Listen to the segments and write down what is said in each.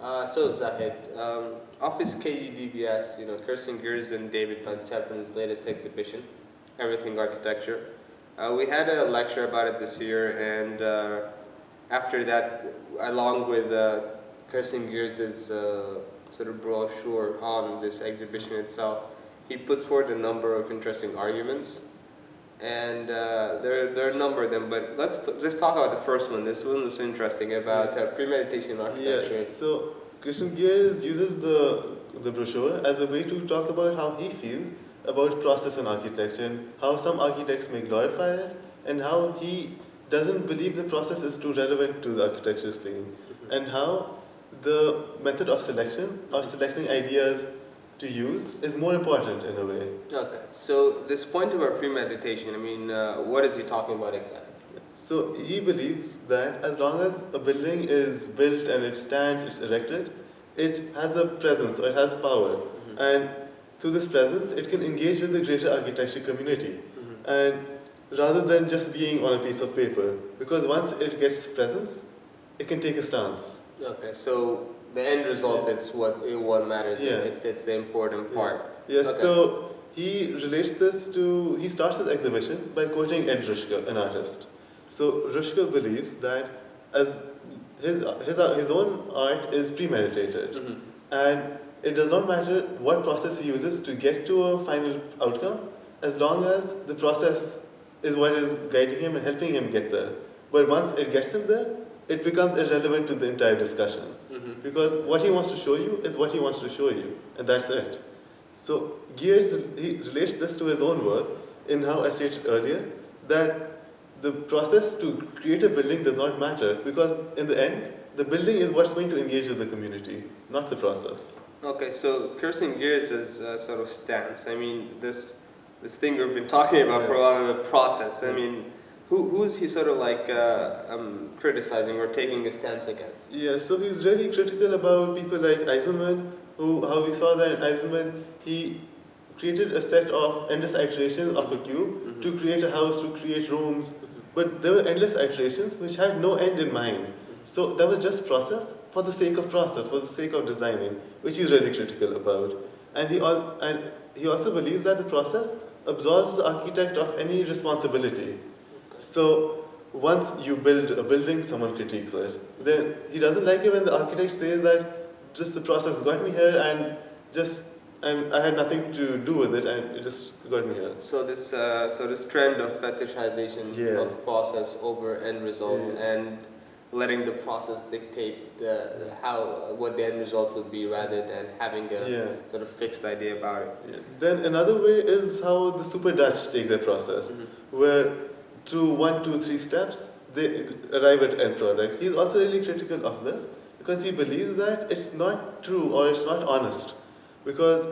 Zahid, Office KGDVS, Kirsten Gears and David Van Seppen's latest exhibition, Everything Architecture. We had a lecture about it this year, and after that, along with Kirsten Gears' sort of brochure on this exhibition itself, he puts forward a number of interesting arguments. And there are a number of them, but let's just talk about the first one. This one was interesting about premeditation architecture. Yes, so Christian Gears uses the brochure as a way to talk about how he feels about process in architecture and how some architects may glorify it and how he doesn't believe the process is too relevant to the architecture scene and how the method of selection or selecting ideas to use is more important in a way. Okay, so this point about premeditation, what is he talking about exactly? So he believes that as long as a building is built and it stands, it's erected, it has a presence or it has power. And through this presence, it can engage with the greater architecture community. And rather than just being on a piece of paper, because once it gets presence, it can take a stance. Okay, so the end result, that's what matters. Yeah. It's the important part. Yes, Okay. so he relates this to, he starts his exhibition by quoting Ed Rushka, an artist. So Rushka believes that as his own art is premeditated, and it does not matter what process he uses to get to a final outcome, as long as the process is what is guiding him and helping him get there. But once it gets him there, it becomes irrelevant to the entire discussion. Because what he wants to show you is what he wants to show you, and that's it. So Gears, he relates this to his own work in how I stated earlier, that the process to create a building does not matter, because in the end, the building is what's going to engage with the community, not the process. Okay, so Kirsten Gears is sort of stance. This thing we've been talking about for a while, the process. Who is he sort of like criticizing or taking a stance against? Yeah, so he's really critical about people like Eisenman, how we saw that in Eisenman, he created a set of endless iterations of a cube to create a house, to create rooms, but there were endless iterations which had no end in mind. So that was just process for the sake of process, for the sake of designing, which he's really critical about. And he also believes that the process absolves the architect of any responsibility. So once you build a building, someone critiques it. Then he doesn't like it when the architect says that just the process got me here and I had nothing to do with it and it just got me here. So this trend of fetishization of process over end result and letting the process dictate what the end result would be rather than having a sort of fixed idea about it. Yeah. Then another way is how the Super Dutch take their process, where through 1, 2, 3 steps, they arrive at end product. He's also really critical of this because he believes that it's not true or it's not honest. Because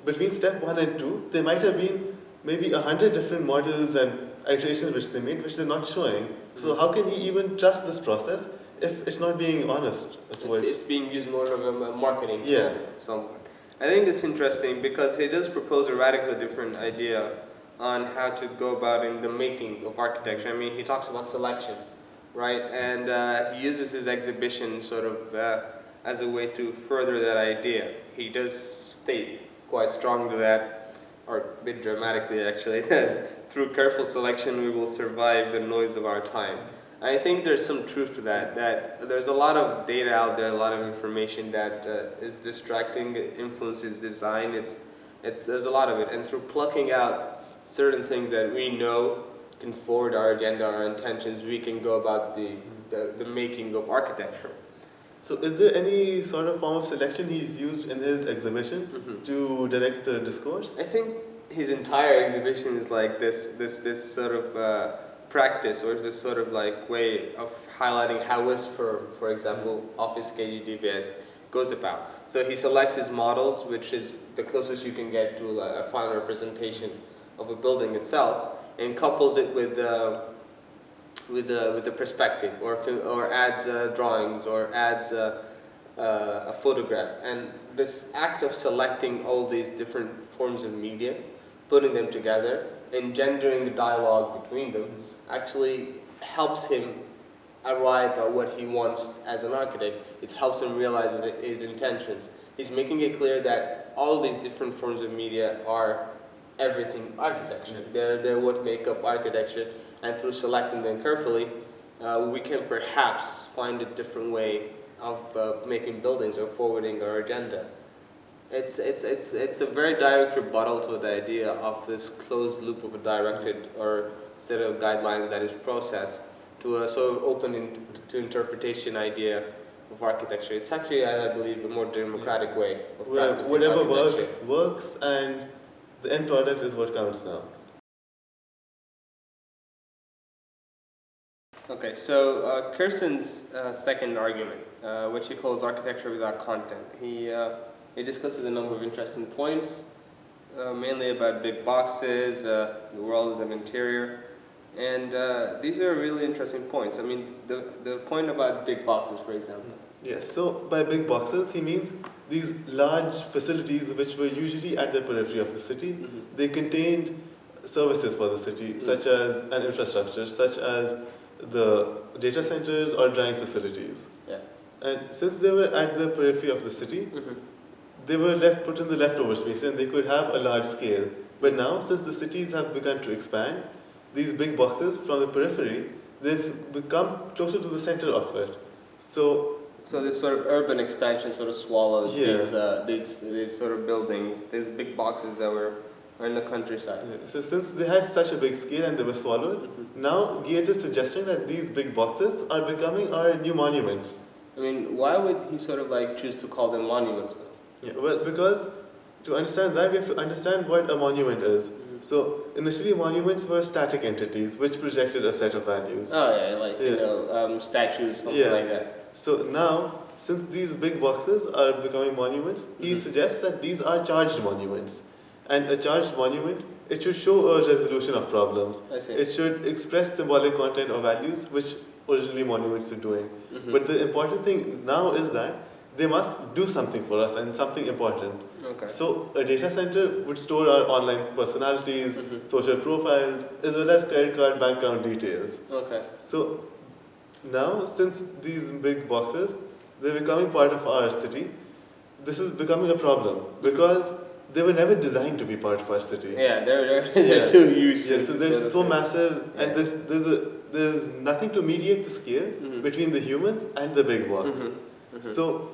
between step 1 and 2, there might have been maybe 100 different models and iterations which they made, which they're not showing. So how can he even trust this process if it's not being honest? It's being used more of a marketing tool somewhat. I think it's interesting because he does propose a radically different idea on how to go about in the making of architecture. He talks about selection, right? And he uses his exhibition sort of as a way to further that idea. He does state quite strongly that, or a bit dramatically actually, that through careful selection we will survive the noise of our time. I think there's some truth to that there's a lot of data out there, a lot of information that is distracting, influences design, there's a lot of it. And through plucking out certain things that we know can forward our agenda, our intentions, we can go about the making of architecture. So is there any sort of form of selection he's used in his exhibition to direct the discourse? I think his entire exhibition is like this sort of practice or this sort of like way of highlighting how his firm, for example, Office KGDVS, goes about. So he selects his models, which is the closest you can get to a final representation of a building itself, and couples it with the perspective, or adds drawings, or adds a photograph. And this act of selecting all these different forms of media, putting them together, engendering the dialogue between them, actually helps him arrive at what he wants as an architect. It helps him realize his intentions. He's making it clear that all these different forms of media are everything architecture. They're what make up architecture, and through selecting them carefully, we can perhaps find a different way of making buildings or forwarding our agenda. It's a very direct rebuttal to the idea of this closed loop of a directed or set of guidelines that is processed to a sort of open to interpretation idea of architecture. It's actually, I believe, a more democratic way of practicing whatever architecture. works, and the end product is what counts now. Okay, so Kirsten's second argument, which he calls architecture without content, he discusses a number of interesting points, mainly about big boxes, the world as an interior, and these are really interesting points. I mean, the point about big boxes, for example. Yes, so by big boxes, he means these large facilities which were usually at the periphery of the city. They contained services for the city, such as an infrastructure, such as the data centers or drying facilities. Yeah. And since they were at the periphery of the city, they were put in the leftover space and they could have a large scale. But now, since the cities have begun to expand, these big boxes from the periphery, they've become closer to the center of it. So this sort of urban expansion sort of swallows these sort of buildings, these big boxes that were in the countryside. Yeah. So since they had such a big scale and they were swallowed, now Gates is suggesting that these big boxes are becoming our new monuments. I mean, why would he sort of like choose to call them monuments though? Yeah, well, because to understand that, we have to understand what a monument is. So initially, monuments were static entities which projected a set of values. Oh yeah, like you know, statues, something like that. So now, since these big boxes are becoming monuments, he suggests that these are charged monuments. And a charged monument, it should show a resolution of problems. I see. It should express symbolic content or values which originally monuments were doing. But the important thing now is that they must do something for us and something important. Okay. So a data center would store our online personalities, social profiles, as well as credit card, bank account details. Okay. So now, since these big boxes, they're becoming part of our city, this is becoming a problem because they were never designed to be part of our city. Yeah, they're too huge. Yeah, so they're so massive, and there's nothing to mediate the scale between the humans and the big box. So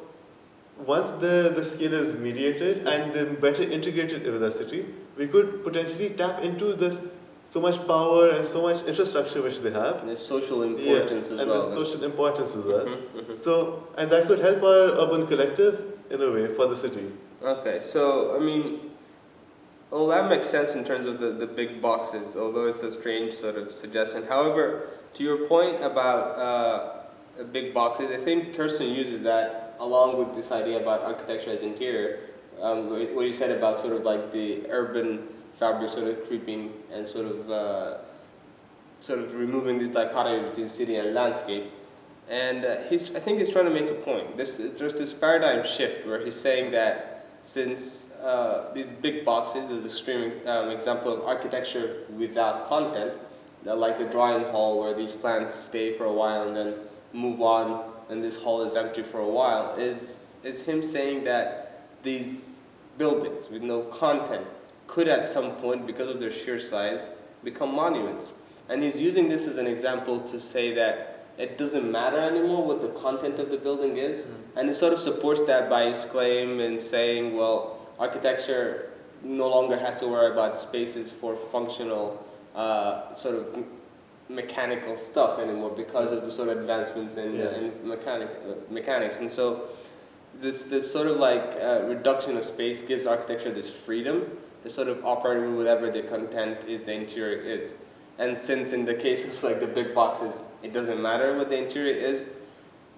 once the scale is mediated and they're better integrated with the city, we could potentially tap into this so much power and so much infrastructure which they have. And the social importance as well. And the social importance as well. So, and that could help our urban collective in a way for the city. Okay, so I mean, well, that makes sense in terms of the big boxes, although it's a strange sort of suggestion. However, to your point about big boxes, I think Kirsten uses that along with this idea about architecture as interior, what you said about sort of like the urban fabric sort of creeping and sort of removing this dichotomy between city and landscape. And I think he's trying to make a point. There's this paradigm shift where he's saying that since these big boxes are the extreme example of architecture without content, like the drawing hall where these plants stay for a while and then move on and this hall is empty for a while, is him saying that these buildings with no content could at some point, because of their sheer size, become monuments. And he's using this as an example to say that it doesn't matter anymore what the content of the building is. And he sort of supports that by his claim in saying, well, architecture no longer has to worry about spaces for functional sort of mechanical stuff anymore because of the sort of advancements in mechanics. And so this sort of like reduction of space gives architecture this freedom to sort of operate with whatever the content is, the interior is. And since in the case of like the big boxes, it doesn't matter what the interior is,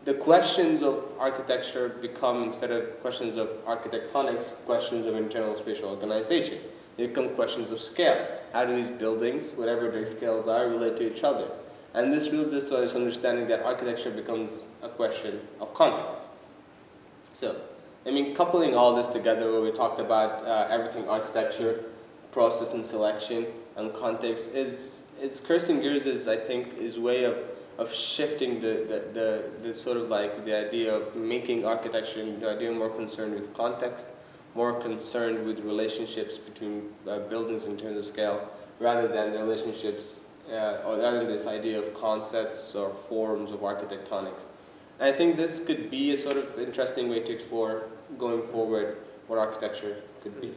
the questions of architecture become, instead of questions of architectonics, questions of internal spatial organization. They become questions of scale. How do these buildings, whatever their scales are, relate to each other? And this leads us to this understanding that architecture becomes a question of context. So, I mean, coupling all this together where we talked about everything architecture, process and selection, and context is Kirsten Gears' I think, his way of of shifting the sort of like the idea of making architecture, the idea more concerned with context, more concerned with relationships between buildings in terms of scale, rather than the relationships, or rather than this idea of concepts or forms of architectonics. And I think this could be a sort of interesting way to explore going forward what architecture could be.